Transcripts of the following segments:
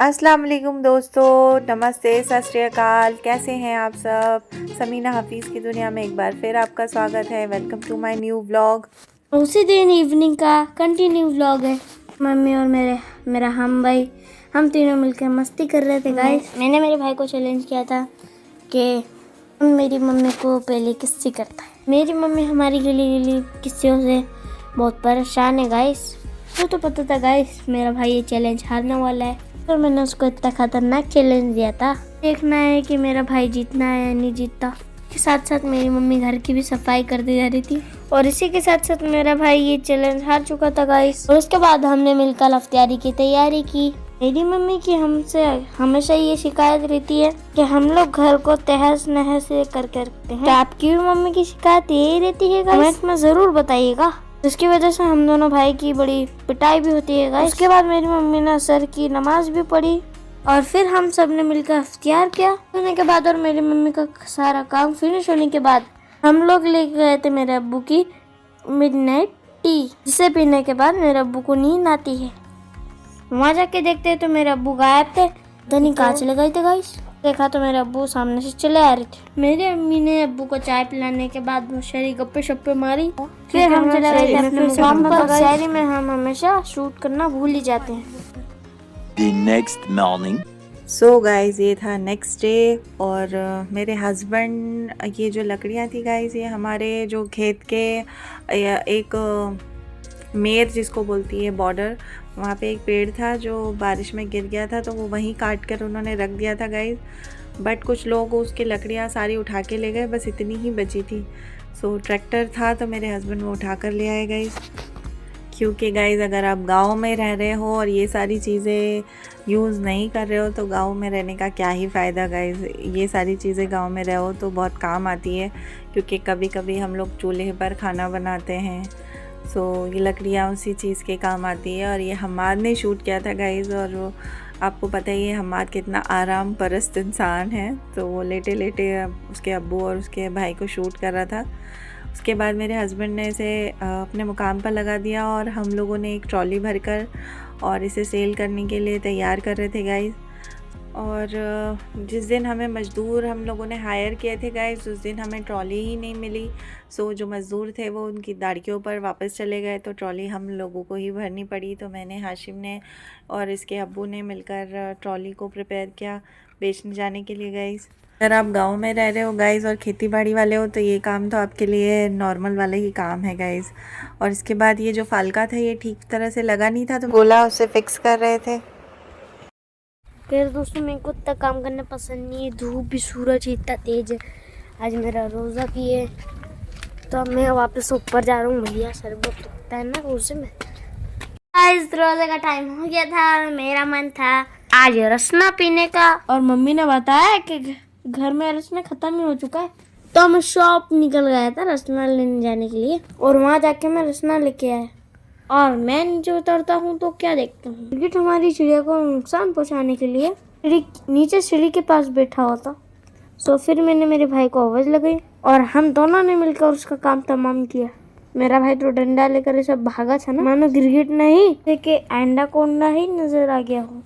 अस्सलाम वालेकुम दोस्तों, नमस्ते, सत श्री अकाल। कैसे हैं आप सब? समीना हफीज़ की दुनिया में एक बार फिर आपका स्वागत है। Welcome to my new vlog. उसी दिन इवनिंग का कंटिन्यू व्लॉग है। मम्मी और मेरा हम तीनों मिलकर मस्ती कर रहे थे गाइस। मैंने मेरे भाई को चैलेंज किया था कि मेरी मम्मी को पहले किस्सी करता है। मेरी मम्मी हमारी गली गली किस्सियों से बहुत परेशान है गाइस। तो पता था गाइस मेरा भाई ये चैलेंज हारने वाला है, तो मैंने उसको इतना खतरनाक चैलेंज दिया था। देखना है कि मेरा भाई जीतना है या नहीं जीतता। के साथ साथ मेरी मम्मी घर की भी सफाई करती जा रही थी और इसी के साथ साथ मेरा भाई ये चैलेंज हार चुका था गाइस। और उसके बाद हमने मिलकर अफ्तारी की तैयारी की। मेरी मम्मी की हमसे हमेशा ये शिकायत रहती है कि हम लोग घर को तहस नहस करके रखते हैं। तो आपकी भी मम्मी की शिकायत यही रहती है गाइस? कमेंट में जरूर बताइएगा। जिसकी वजह से हम दोनों भाई की बड़ी पिटाई भी होती है गाइस। उसके बाद मेरी मम्मी ने असर की नमाज भी पढ़ी और फिर हम सब ने मिलकर इफ्तियार किया। होने के बाद और मेरी मम्मी का सारा काम फिनिश होने के बाद हम लोग लेके गए थे मेरे अब्बू की मिडनाइट टी, जिसे पीने के बाद मेरे अब्बू को नींद आती है। वहाँ जाके देखते तो मेरे अब्बू गायब थे। धनी कहाँ चले गए थे गाइस? देखा तो मेरे अब्बू सामने से चले आ रहे थे। मेरी अम्मी ने अब्बू को चाय पिलाने के बाद बहुत सारी गप्पे शप्पे मारी। फिर हम चले गए थे अपने मुकाम पर। शायरी में हम हमेशा शूट करना भूल ही जाते हैं। The next morning. So guys, ये था नेक्स्ट डे और मेरे हस्बैंड, ये जो लकड़ियाँ थी गाइस, ये हमारे जो खेत के एक मेर जिसको बोलती है बॉर्डर, वहाँ पे एक पेड़ था जो बारिश में गिर गया था, तो वो वहीं काट कर उन्होंने रख दिया था गाइस। बट कुछ लोग उसकी लकड़ियाँ सारी उठा के ले गए, बस इतनी ही बची थी। सो ट्रैक्टर था तो मेरे हस्बैंड वो उठा कर ले आए गाइस। क्योंकि गाइस अगर आप गांव में रह रहे हो और ये सारी चीज़ें यूज़ नहीं कर रहे हो तो गांव में रहने का क्या ही फ़ायदा गाइस। ये सारी चीज़ें गांव में रहो तो बहुत काम आती है, क्योंकि कभी कभी हम लोग चूल्हे पर खाना बनाते हैं। सो ये लकड़ियाँ उसी चीज़ के काम आती है। और ये हमाद ने शूट किया था गाइस, और वो आपको पता ही है हमाद कितना आराम परस्त इंसान है, तो वो लेटे लेटे उसके अब्बू और उसके भाई को शूट कर रहा था। उसके बाद मेरे हस्बैंड ने इसे अपने मुकाम पर लगा दिया और हम लोगों ने एक ट्रॉली भरकर और इसे सेल करने के लिए तैयार कर रहे थे गाइस। और जिस दिन हमें मज़दूर हम लोगों ने हायर किए थे गाइस, उस दिन हमें ट्रॉली ही नहीं मिली। सो जो मज़दूर थे वो उनकी दाड़ियों पर वापस चले गए, तो ट्रॉली हम लोगों को ही भरनी पड़ी। तो मैंने, हाशिम ने और इसके अब्बू ने मिलकर ट्रॉली को प्रिपेयर किया बेचने जाने के लिए गाइस। अगर आप गांव में रह रहे हो गाइस और खेती बाड़ी वाले हो तो ये काम तो आपके लिए नॉर्मल वाले ही काम है गाइस। और इसके बाद ये जो फालका था ये ठीक तरह से लगा नहीं था, तो बोला उसे फिक्स कर रहे थे। फिर दोस्तों मेरे को इतना काम करना पसंद नहीं है, धूप भी, सूरज इतना तेज है। आज मेरा रोज़ा भी है तो अब मैं वापस ऊपर जा रहा हूँ। भैया शरबत टूटता है ना रोज़े में। आज रोज़े का टाइम हो गया था, मेरा मन था आज रसना पीने का, और मम्मी ने बताया कि घर में रसना खत्म ही हो चुका है। तो मैं शॉप निकल गया था रसना लेने जाने के लिए, और वहाँ जाके मैं रसना लेके आया। और मैं नीचे उतरता हूँ तो क्या देखता हूँ, गिरगिट हमारी चिड़िया को नुकसान पहुँचाने के लिए नीचे सीढ़ी के पास बैठा हुआ था। सो फिर मैंने मेरे भाई को आवाज़ लगाई और हम दोनों ने मिलकर उसका काम तमाम किया। मेरा भाई तो डंडा लेकर ऐसा भागा था ना मानो गिरगिट नहीं लेके एंडा कोंडा ही नजर आ गया हो।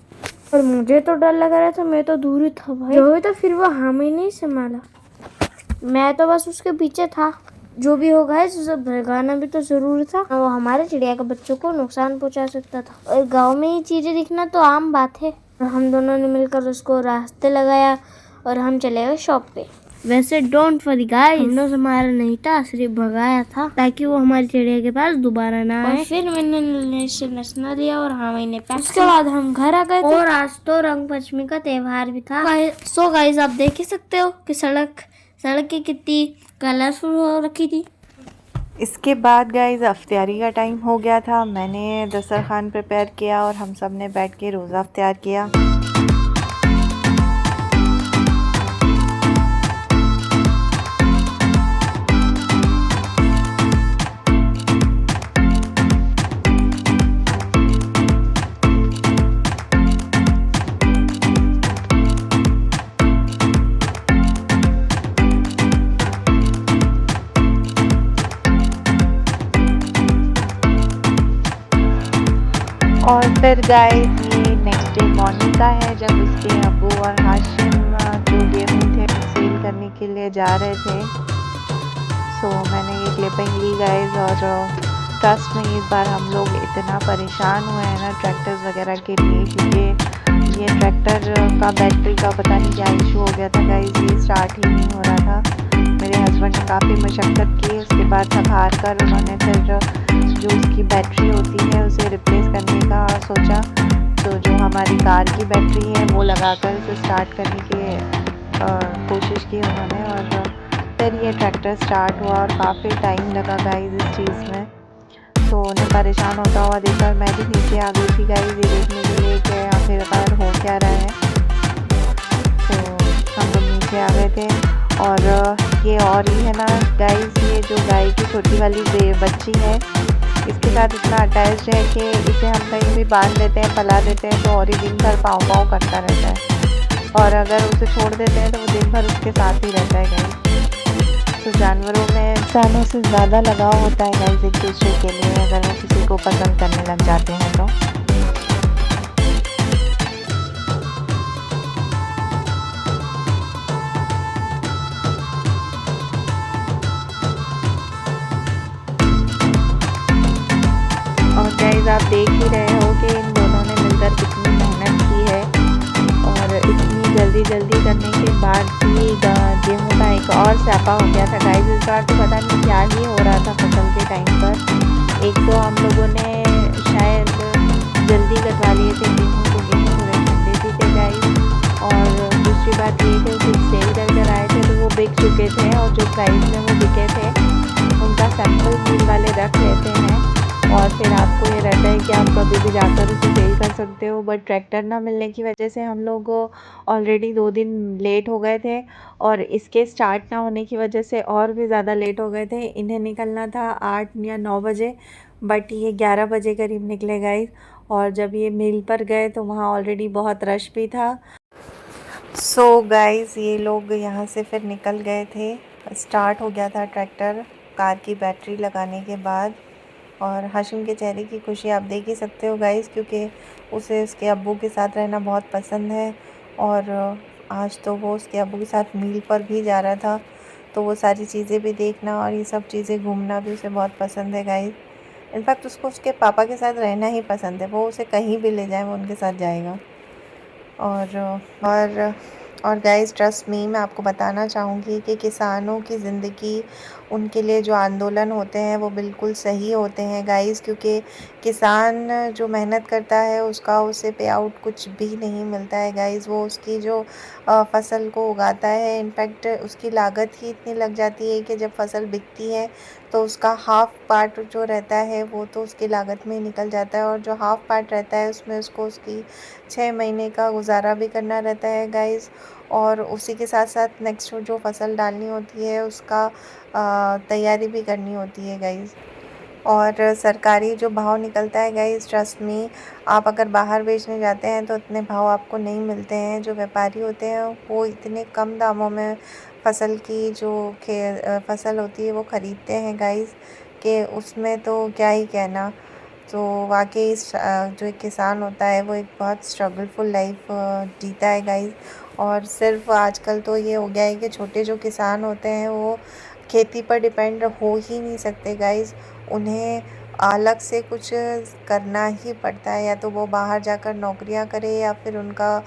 और मुझे तो डर लग रहा था, मैं तो दूर ही था भाई। जो तो फिर वो हमें नहीं संभाला, मैं तो बस उसके पीछे था। जो भी होगा उसे भगाना भी तो जरूरी था, वो हमारे चिड़िया के बच्चों को नुकसान पहुंचा सकता था। और गांव में ये चीजें दिखना तो आम बात है। और हम दोनों ने मिलकर उसको रास्ते लगाया और हम चले गए शॉप पे। वैसे डोंट वरी गाइस, हमने उसे मारा नहीं था, सिर्फ भगाया था ताकि वो हमारी चिड़िया के पास दोबारा ना आए। फिर मैंने इसे नसना दिया और हाँ मैंने उसके बाद हम घर आ गए। और आज तो रंग पंचमी का त्योहार भी था। सो गाइस आप देख ही सकते हो कि सड़क की कितनी कलरफुल हो रखी थी। इसके बाद गाइस अफ्तारी का टाइम हो गया था। मैंने दस्तरखान प्रिपेयर किया और हम सब ने बैठ के रोज़ा अफ्तार किया। और फिर गाइस ये नेक्स्ट नेक्स्ट डे मॉर्निंग का है, जब उसके अब्बू और हाशिम जो गेहूँ थे सेल करने के लिए जा रहे थे। सो मैंने ये क्लिपिंग ली गाइस, और ट्रस्ट में इस बार हम लोग इतना परेशान हुए हैं ना ट्रैक्टर्स वगैरह के लिए, क्योंकि ये ट्रैक्टर का बैटरी का पता नहीं क्या इशू हो गया था गाइस, ये स्टार्ट ही नहीं हो रहा था। मेरे हस्बैंड ने काफ़ी मशक्क़त की, उसके बाद थक हार कर उन्होंने फिर जो उसकी बैटरी होती है उसे रिप्लेस करने का सोचा। तो जो हमारी कार की बैटरी है वो लगाकर इसे स्टार्ट करने की कोशिश की उन्होंने, और फिर ये ट्रैक्टर स्टार्ट हुआ और काफ़ी टाइम लगा गाइस इस चीज़ में। तो उन्हें परेशान होता हुआ देखकर मैं भी नीचे आ गई थी गाइस, ये देखने के लिए कि आखिरकार हो क्या रहा है। तो हम लोग नीचे आ गए थे, और ये और ही है ना गाइस, ये जो गाय की छोटी वाली बच्ची है इसके साथ इतना अटैच है कि इसे हम कहीं भी बांध देते हैं, पला देते हैं तो और ही दिन भर पाँव पाँव करता रहता है, और अगर उसे छोड़ देते हैं तो वो दिन भर उसके साथ ही रहता है गाइस। तो जानवरों में इंसानों से ज़्यादा लगाव होता है गाइस एक दूसरे के लिए, अगर वो किसी को पसंद करने लग जाते हैं तो। और गाइस आप देख ही रहे हो कि इन दोनों ने मिलकर कितनी मेहनत की है, और इतनी जल्दी जल्दी करने के बाद भी गेहूँ का एक और स्यापा हो गया था गाइस। इस बार तो पता नहीं क्या ही हो रहा था फसल के टाइम पर। एक तो हम लोगों ने शायद जल्दी कटवा लिए थे गेहूँ, तो गेहूँ थोड़े ठंडे भी थे गाइस, और दूसरी बात ये कि कुछ सेल कर कर आए थे तो वो बिक चुके थे, और जो प्राइस में वो बिके थे उनका सैंपल मिल वाले रख लेते हैं, और फिर आपको ये रहता है कि आप कभी भी जाकर उसे सेल कर सकते हो। बट ट्रैक्टर ना मिलने की वजह से हम लोग ऑलरेडी 2 दिन लेट हो गए थे, और इसके स्टार्ट ना होने की वजह से और भी ज़्यादा लेट हो गए थे। इन्हें निकलना था 8 या 9 बजे, बट ये 11 बजे करीब निकले गाइस, और जब ये मिल पर गए तो वहाँ ऑलरेडी बहुत रश भी था। सो गाइस ये लोग यहाँ से फिर निकल गए थे, स्टार्ट हो गया था ट्रैक्टर कार की बैटरी लगाने के बाद। और हाशिम के चेहरे की खुशी आप देख ही सकते हो गाइस, क्योंकि उसे उसके अब्बू के साथ रहना बहुत पसंद है, और आज तो वो उसके अब्बू के साथ मील पर भी जा रहा था, तो वो सारी चीज़ें भी देखना और ये सब चीज़ें घूमना भी उसे बहुत पसंद है गाइस। इनफैक्ट उसको उसके पापा के साथ रहना ही पसंद है, वो उसे कहीं भी ले जाए वो उनके साथ जाएगा। और और और गाइस ट्रस्ट मी, मैं आपको बताना चाहूँगी कि किसानों की ज़िंदगी, उनके लिए जो आंदोलन होते हैं वो बिल्कुल सही होते हैं गाइस, क्योंकि किसान जो मेहनत करता है उसका उसे पे आउट कुछ भी नहीं मिलता है गाइस। वो उसकी जो फसल को उगाता है, इनफैक्ट उसकी लागत ही इतनी लग जाती है कि जब फसल बिकती है तो उसका हाफ पार्ट जो रहता है वो तो उसकी लागत में ही निकल जाता है, और जो हाफ पार्ट रहता है उसमें उसको उसकी 6 महीने का गुजारा भी करना रहता है गाइस, और उसी के साथ साथ नेक्स्ट जो फसल डालनी होती है उसका तैयारी भी करनी होती है गाइस। और सरकारी जो भाव निकलता है गाइस, ट्रस्ट मी, आप अगर बाहर बेचने जाते हैं तो इतने भाव आपको नहीं मिलते हैं। जो व्यापारी होते हैं वो इतने कम दामों में फसल की जो फसल होती है वो ख़रीदते हैं गाइस, कि उसमें तो क्या ही कहना। तो वाकई जो एक किसान होता है वो एक बहुत स्ट्रगलफुल लाइफ जीता है गाइस। और सिर्फ आजकल तो ये हो गया है कि छोटे जो किसान होते हैं वो खेती पर डिपेंड हो ही नहीं सकते गाइस, उन्हें अलग से कुछ करना ही पड़ता है, या तो वो बाहर जाकर नौकरियां करे या फिर उनका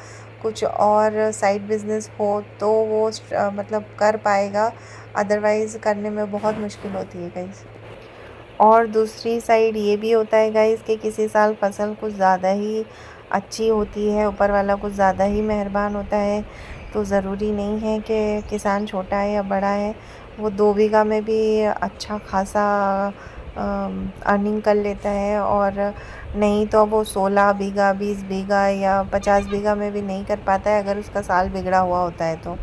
कुछ और साइड बिजनेस हो तो वो मतलब कर पाएगा, अदरवाइज़ करने में बहुत मुश्किल होती है गाइस। और दूसरी साइड ये भी होता है गाइस कि किसी साल फसल कुछ ज़्यादा ही अच्छी होती है, ऊपर वाला कुछ ज़्यादा ही मेहरबान होता है, तो ज़रूरी नहीं है कि किसान छोटा है या बड़ा है वो 2 बीघा में भी अच्छा खासा अर्निंग कर लेता है, और नहीं तो वो 16 बीघा 20 बीघा या 50 बीघा में भी नहीं कर पाता है अगर उसका साल बिगड़ा हुआ होता है तो,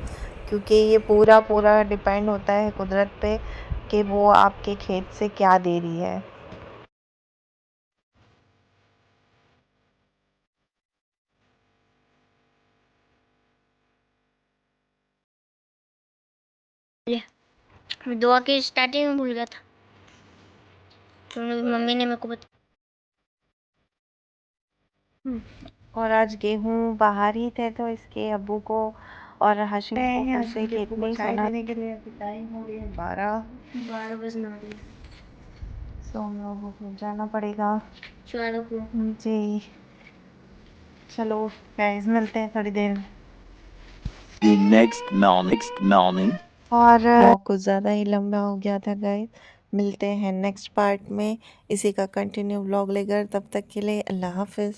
क्योंकि ये पूरा पूरा डिपेंड होता है कुदरत पे कि वो आपके खेत से क्या दे रही है। मैं दुआ की स्टार्टिंग में भूल गया था, तो मम्मी ने मेरे को और आज गेहूँ बाहर ही थे तो इसके अब्बू को और हाशिम को फिर से खेत में ही सोना देने के लिए अभी टाइम हो गया 12। 12 बजे ना रही तो हम लोगों को जाना पड़ेगा। 4 जी चलो गाइस मिलते हैं थोड़ी देर में। The next morning. और ब्लॉग कुछ ज़्यादा ही लंबा हो गया था गाइस। मिलते हैं नेक्स्ट पार्ट में इसी का कंटिन्यू व्लॉग लेकर, तब तक के लिए अल्लाह हाफिज़।